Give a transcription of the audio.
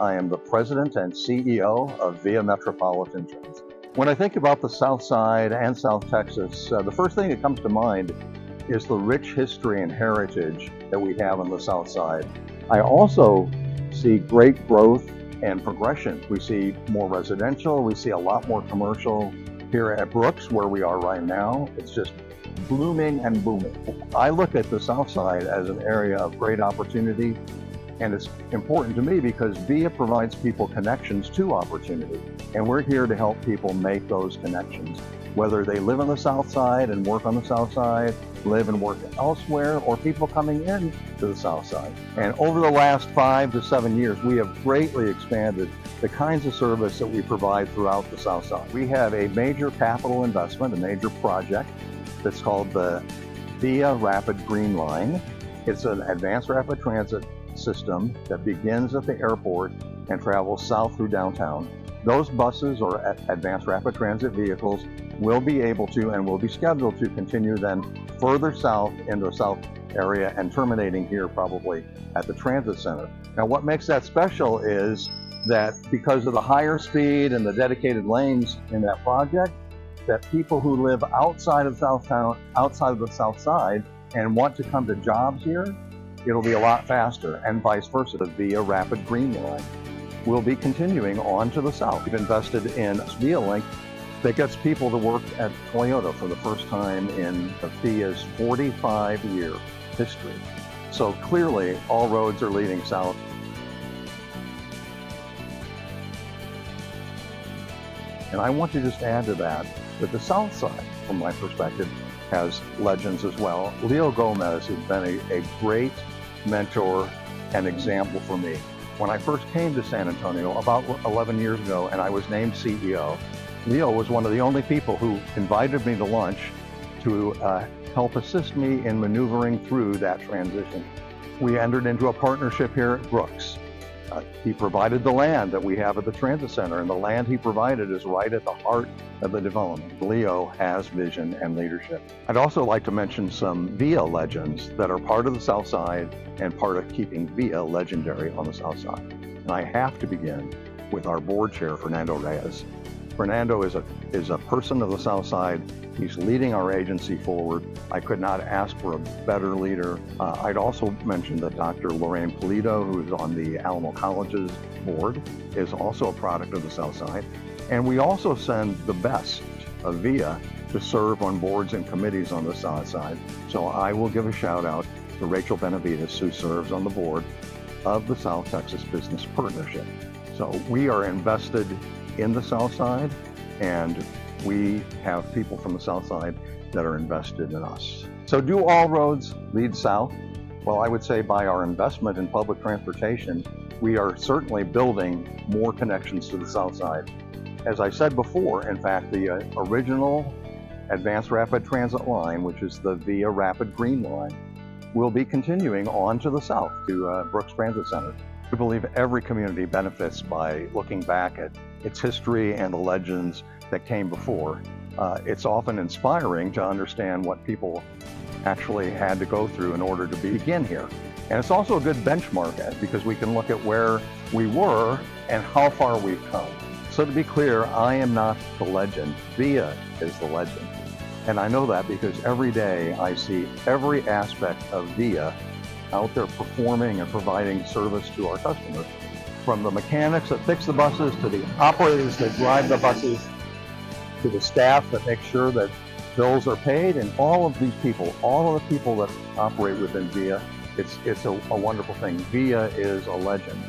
I am the President and CEO of VIA Metropolitan Transit. When I think about the South Side and South Texas, the first thing that comes to mind is the rich history and heritage that we have on the South Side. I also see great growth and progression. We see more residential, we see a lot more commercial here at Brooks, where we are right now. It's just blooming and booming. I look at the South Side as an area of great opportunity, and it's important to me because VIA provides people connections to opportunity, and we're here to help people make those connections, whether they live on the South Side and work on the South Side, live and work elsewhere, or people coming in to the South Side. And over the last 5 to 7 years, we have greatly expanded the kinds of service that we provide throughout the South Side. We have a major capital investment, a major project that's called the VIA Rapid Green Line. It's an advanced rapid transit system that begins at the airport and travels south through downtown. Those buses or advanced rapid transit vehicles will be able to and will be scheduled to continue then further south into the south area and terminating here probably at the transit center. Now, what makes that special is that because of the higher speed and the dedicated lanes in that project, that people who live outside of the South Side and want to come to jobs here, it'll be a lot faster, and vice versa. The VIA Rapid Green Line will be continuing on to the south. We've invested in VIA Link that gets people to work at Toyota for the first time in VIA's 45-year history. So clearly, all roads are leading south. And I want to just add to that the South Side, from my perspective, has legends as well. Leo Gomez has been a great mentor and example for me. When I first came to San Antonio about 11 years ago and I was named CEO, Leo was one of the only people who invited me to lunch to help assist me in maneuvering through that transition. We entered into a partnership here at Brooks. He provided the land that we have at the transit center, and the land he provided is right at the heart of the development. Leo has vision and leadership. I'd also like to mention some VIA legends that are part of the South Side and part of keeping VIA legendary on the South Side. And I have to begin with our board chair, Fernando Reyes. Fernando is a person of the South Side. He's leading our agency forward. I could not ask for a better leader. I'd also mention that Dr. Lorraine Polito, who is on the Alamo College's board, is also a product of the South Side. And we also send the best of VIA to serve on boards and committees on the South Side. So I will give a shout out to Rachel Benavides, who serves on the board of the South Texas Business Partnership. So we are invested in the South Side, and we have people from the South Side that are invested in us. So do all roads lead south? Well, I would say by our investment in public transportation, we are certainly building more connections to the South Side. As I said before, in fact, the original Advanced Rapid Transit line, which is the VIA Rapid Green Line, will be continuing on to the south to Brooks Transit Center. We believe every community benefits by looking back at its history and the legends that came before. It's often inspiring to understand what people actually had to go through in order to begin here. And it's also a good benchmark because we can look at where we were and how far we've come. So to be clear, I am not the legend. VIA is the legend. And I know that because every day I see every aspect of VIA out there performing and providing service to our customers, from the mechanics that fix the buses to the operators that drive the buses to the staff that make sure that bills are paid, and all of these people, all of the people that operate within VIA. It's a wonderful thing. VIA is a legend.